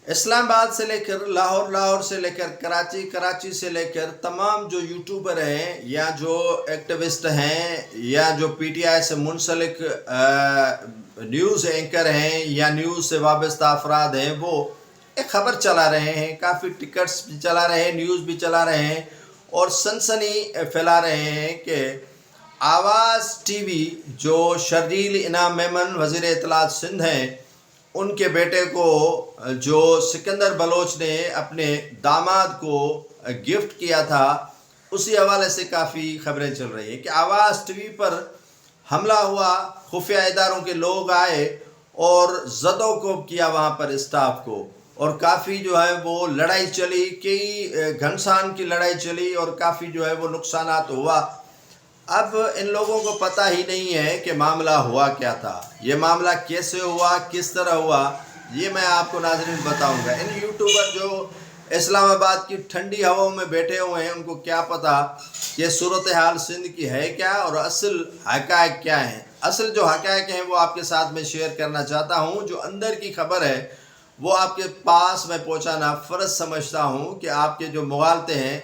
اسلام آباد سے لے کر لاہور، لاہور سے لے کر کراچی، کراچی سے لے کر تمام جو یوٹیوبر ہیں یا جو ایکٹیوسٹ ہیں یا جو پی ٹی آئی سے منسلک نیوز اینکر ہیں یا نیوز سے وابستہ افراد ہیں، وہ ایک خبر چلا رہے ہیں، کافی ٹکٹس بھی چلا رہے ہیں، نیوز بھی چلا رہے ہیں اور سنسنی پھیلا رہے ہیں کہ آواز ٹی وی جو شرجیل انعام میمن وزیر اطلاعات سندھ ہیں، ان کے بیٹے کو جو سکندر بلوچ نے اپنے داماد کو گفٹ کیا تھا، اسی حوالے سے کافی خبریں چل رہی ہیں کہ آواز ٹی وی پر حملہ ہوا، خفیہ اداروں کے لوگ آئے اور زد و کوب کیا وہاں پر اسٹاف کو، اور کافی جو ہے وہ لڑائی چلی، کئی گھنسان کی لڑائی چلی اور کافی جو ہے وہ نقصانات ہوا۔ اب ان لوگوں کو پتہ ہی نہیں ہے کہ معاملہ ہوا کیا تھا، یہ معاملہ کیسے ہوا، کس طرح ہوا، یہ میں آپ کو ناظرین بتاؤں گا۔ ان یوٹیوبر جو اسلام آباد کی ٹھنڈی ہواؤں میں بیٹھے ہوئے ہیں، ان کو کیا پتہ کہ صورتحال سندھ کی ہے کیا اور اصل حقائق کیا ہیں۔ اصل جو حقائق ہیں وہ آپ کے ساتھ میں شیئر کرنا چاہتا ہوں۔ جو اندر کی خبر ہے وہ آپ کے پاس میں پہنچانا فرض سمجھتا ہوں کہ آپ کے جو مغالطے ہیں،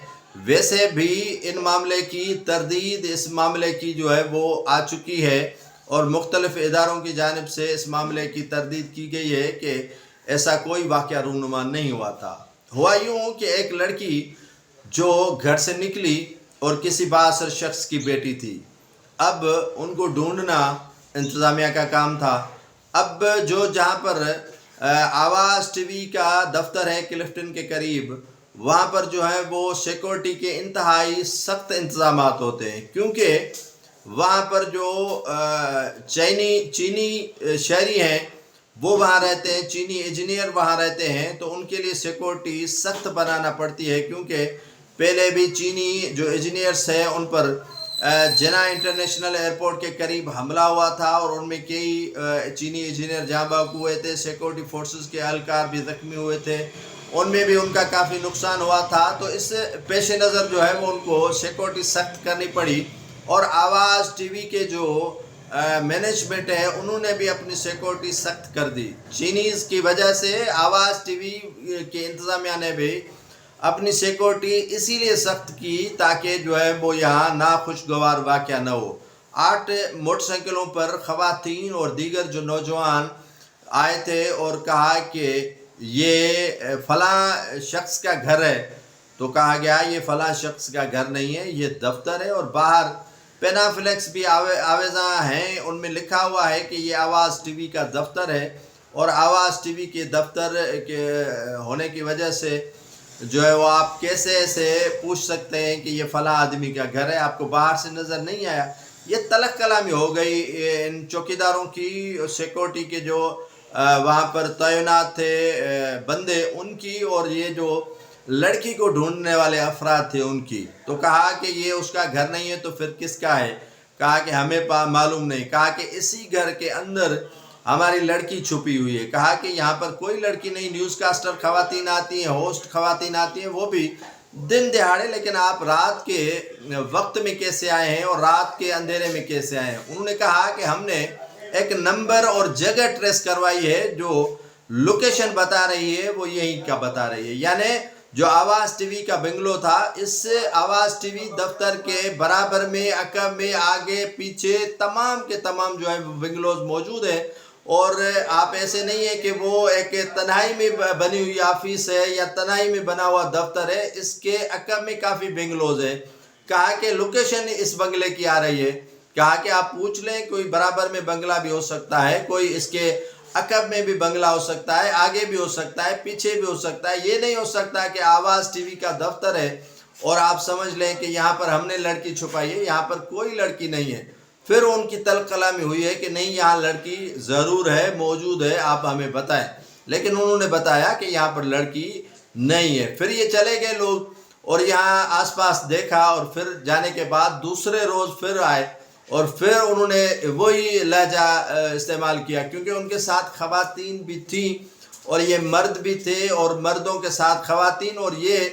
ویسے بھی ان معاملے کی تردید، اس معاملے کی جو ہے وہ آ چکی ہے اور مختلف اداروں کی جانب سے اس معاملے کی تردید کی گئی ہے کہ ایسا کوئی واقعہ رونما نہیں ہوا تھا۔ ہوا یوں کہ ایک لڑکی جو گھر سے نکلی اور کسی بااثر شخص کی بیٹی تھی، اب ان کو ڈھونڈنا انتظامیہ کا کام تھا۔ اب جو جہاں پر آواز ٹی وی کا دفتر ہے کلفٹن کے قریب، وہاں پر جو ہے وہ سیکورٹی کے انتہائی سخت انتظامات ہوتے ہیں، کیونکہ وہاں پر جو چینی شہری ہیں وہ وہاں رہتے ہیں، چینی انجینئر وہاں رہتے ہیں، تو ان کے لیے سیکورٹی سخت بنانا پڑتی ہے، کیونکہ پہلے بھی چینی جو انجینئرس ہیں ان پر جناح انٹرنیشنل ایئرپورٹ کے قریب حملہ ہوا تھا اور ان میں کئی چینی انجینئر جاں بحق ہوئے تھے، سیکورٹی فورسز کے اہلکار بھی زخمی ہوئے تھے، ان میں بھی ان کا کافی نقصان ہوا تھا۔ تو اس پیش نظر جو ہے وہ ان کو سیکورٹی سخت کرنی پڑی اور آواز ٹی وی کے جو مینجمنٹ ہے انہوں نے بھی اپنی سیکورٹی سخت کر دی۔ چینیز کی وجہ سے آواز ٹی وی کے انتظامیہ نے بھی اپنی سیکورٹی اسی لیے سخت کی تاکہ جو ہے وہ یہاں ناخوشگوار واقعہ نہ ہو۔ 8 موٹر سائیکلوں پر خواتین اور دیگر جو نوجوان آئے تھے اور کہا کہ یہ فلاں شخص کا گھر ہے، تو کہا گیا یہ فلاں شخص کا گھر نہیں ہے، یہ دفتر ہے، اور باہر پینافلیکس بھی آویزاں ہیں، ان میں لکھا ہوا ہے کہ یہ آواز ٹی وی کا دفتر ہے، اور آواز ٹی وی کے دفتر کے ہونے کی وجہ سے جو ہے وہ آپ کیسے ایسے پوچھ سکتے ہیں کہ یہ فلاں آدمی کا گھر ہے، آپ کو باہر سے نظر نہیں آیا۔ یہ تلخ کلامی ہو گئی ان چوکیداروں کی، سیکورٹی کے جو وہاں پر تعینات تھے بندے ان کی، اور یہ جو لڑکی کو ڈھونڈنے والے افراد تھے ان کی۔ تو کہا کہ یہ اس کا گھر نہیں ہے تو پھر کس کا ہے؟ کہا کہ ہمیں معلوم نہیں۔ کہا کہ اسی گھر کے اندر ہماری لڑکی چھپی ہوئی ہے۔ کہا کہ یہاں پر کوئی لڑکی نہیں، نیوز کاسٹر خواتین آتی ہیں، ہوسٹ خواتین آتی ہیں، وہ بھی دن دہاڑے، لیکن آپ رات کے وقت میں کیسے آئے ہیں اور رات کے اندھیرے میں کیسے آئے ہیں؟ انہوں نے کہا کہ ہم نے ایک نمبر اور جگہ ٹریس کروائی ہے، جو لوکیشن بتا رہی ہے وہ یہی کا بتا رہی ہے، یعنی جو آواز ٹی وی کا بنگلو تھا، اس سے آواز ٹی وی دفتر کے برابر میں، عقب میں، آگے پیچھے تمام کے تمام جو ہے بنگلوز موجود ہے، اور آپ ایسے نہیں ہے کہ وہ ایک تنہائی میں بنی ہوئی آفس ہے یا تنہائی میں بنا ہوا دفتر ہے، اس کے عقب میں کافی بنگلوز ہے۔ کہا کہ لوکیشن اس بنگلے کی آ رہی ہے۔ کہا کہ آپ پوچھ لیں، کوئی برابر میں بنگلہ بھی ہو سکتا ہے، کوئی اس کے عقب میں بھی بنگلہ ہو سکتا ہے، آگے بھی ہو سکتا ہے، پیچھے بھی ہو سکتا ہے۔ یہ نہیں ہو سکتا کہ آواز ٹی وی کا دفتر ہے اور آپ سمجھ لیں کہ یہاں پر ہم نے لڑکی چھپائی ہے، یہاں پر کوئی لڑکی نہیں ہے۔ پھر ان کی تلخ کلامی ہوئی ہے کہ نہیں، یہاں لڑکی ضرور ہے، موجود ہے، آپ ہمیں بتائیں، لیکن انہوں نے بتایا کہ یہاں پر لڑکی نہیں ہے۔ پھر یہ چلے گئے لوگ اور یہاں آس پاس دیکھا، اور پھر جانے کے بعد دوسرے روز پھر آئے اور پھر انہوں نے وہی لہجہ استعمال کیا، کیونکہ ان کے ساتھ خواتین بھی تھیں اور یہ مرد بھی تھے، اور مردوں کے ساتھ خواتین، اور یہ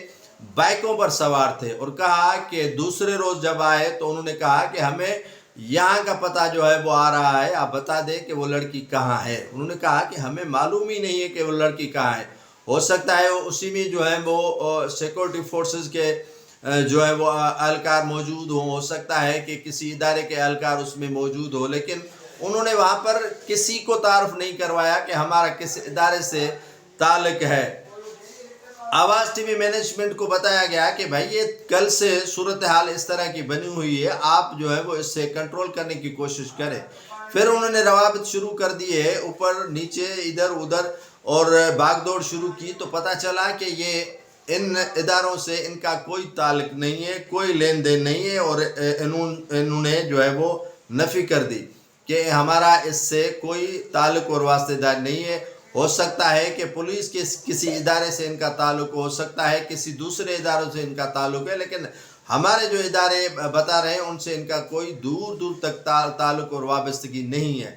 بائکوں پر سوار تھے۔ اور کہا کہ دوسرے روز جب آئے تو انہوں نے کہا کہ ہمیں یہاں کا پتہ جو ہے وہ آ رہا ہے، آپ بتا دیں کہ وہ لڑکی کہاں ہے۔ انہوں نے کہا کہ ہمیں معلوم ہی نہیں ہے کہ وہ لڑکی کہاں ہے۔ ہو سکتا ہے اسی میں جو ہے وہ سیکورٹی فورسز کے جو ہے وہ اہلکار موجود ہوں، ہو سکتا ہے کہ کسی ادارے کے اہلکار اس میں موجود ہو، لیکن انہوں نے وہاں پر کسی کو تعارف نہیں کروایا کہ ہمارا کس ادارے سے تعلق ہے۔ آواز ٹی وی مینجمنٹ کو بتایا گیا کہ بھائی یہ کل سے صورتحال اس طرح کی بنی ہوئی ہے، آپ جو ہے وہ اس سے کنٹرول کرنے کی کوشش کریں۔ پھر انہوں نے روابط شروع کر دیے، اوپر نیچے ادھر ادھر، اور بھاگ دوڑ شروع کی، تو پتہ چلا کہ یہ ان اداروں سے ان کا کوئی تعلق نہیں ہے، کوئی لین دین نہیں ہے، اور انہوں نے جو ہے وہ نفی کر دی کہ ہمارا اس سے کوئی تعلق اور واسطہ دار نہیں ہے۔ ہو سکتا ہے کہ پولیس کے کسی ادارے سے ان کا تعلق ہو سکتا ہے، کسی دوسرے اداروں سے ان کا تعلق ہے، لیکن ہمارے جو ادارے بتا رہے ہیں ان سے ان کا کوئی دور دور تک تعلق اور وابستگی نہیں ہے۔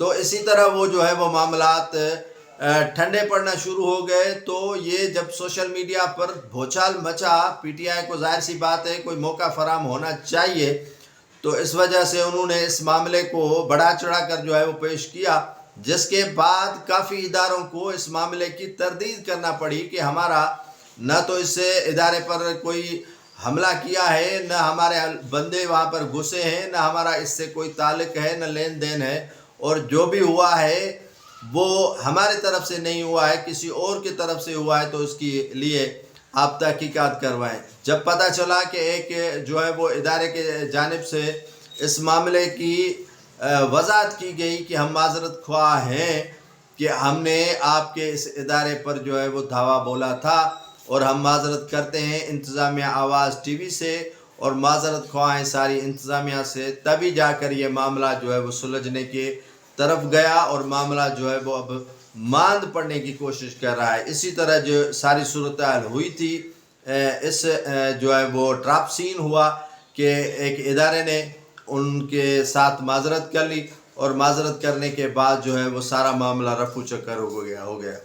تو اسی طرح وہ جو ہے وہ معاملات ٹھنڈے پڑنا شروع ہو گئے۔ تو یہ جب سوشل میڈیا پر بھوچال مچا، پی ٹی آئی کو ظاہر سی بات ہے کوئی موقع فراہم ہونا چاہیے، تو اس وجہ سے انہوں نے اس معاملے کو بڑھا چڑھا کر جو ہے وہ پیش کیا، جس کے بعد کافی اداروں کو اس معاملے کی تردید کرنا پڑی کہ ہمارا نہ تو اس ادارے پر کوئی حملہ کیا ہے، نہ ہمارے بندے وہاں پر گھسے ہیں، نہ ہمارا اس سے کوئی تعلق ہے، نہ لین دین ہے، اور جو بھی ہوا ہے وہ ہمارے طرف سے نہیں ہوا ہے، کسی اور کی طرف سے ہوا ہے، تو اس کے لیے آپ تحقیقات کروائیں۔ جب پتہ چلا کہ ایک جو ہے وہ ادارے کے جانب سے اس معاملے کی وضاحت کی گئی کہ ہم معذرت خواہ ہیں کہ ہم نے آپ کے اس ادارے پر جو ہے وہ دھاوا بولا تھا، اور ہم معذرت کرتے ہیں انتظامیہ آواز ٹی وی سے، اور معذرت خواہ ہیں ساری انتظامیہ سے، تبھی جا کر یہ معاملہ جو ہے وہ سلجھنے کے طرف گیا، اور معاملہ جو ہے وہ اب ماند پڑنے کی کوشش کر رہا ہے۔ اسی طرح جو ساری صورتحال ہوئی تھی، اس جو ہے وہ ڈراپ سین ہوا کہ ایک ادارے نے ان کے ساتھ معذرت کر لی، اور معذرت کرنے کے بعد جو ہے وہ سارا معاملہ رفو چکر ہو گیا۔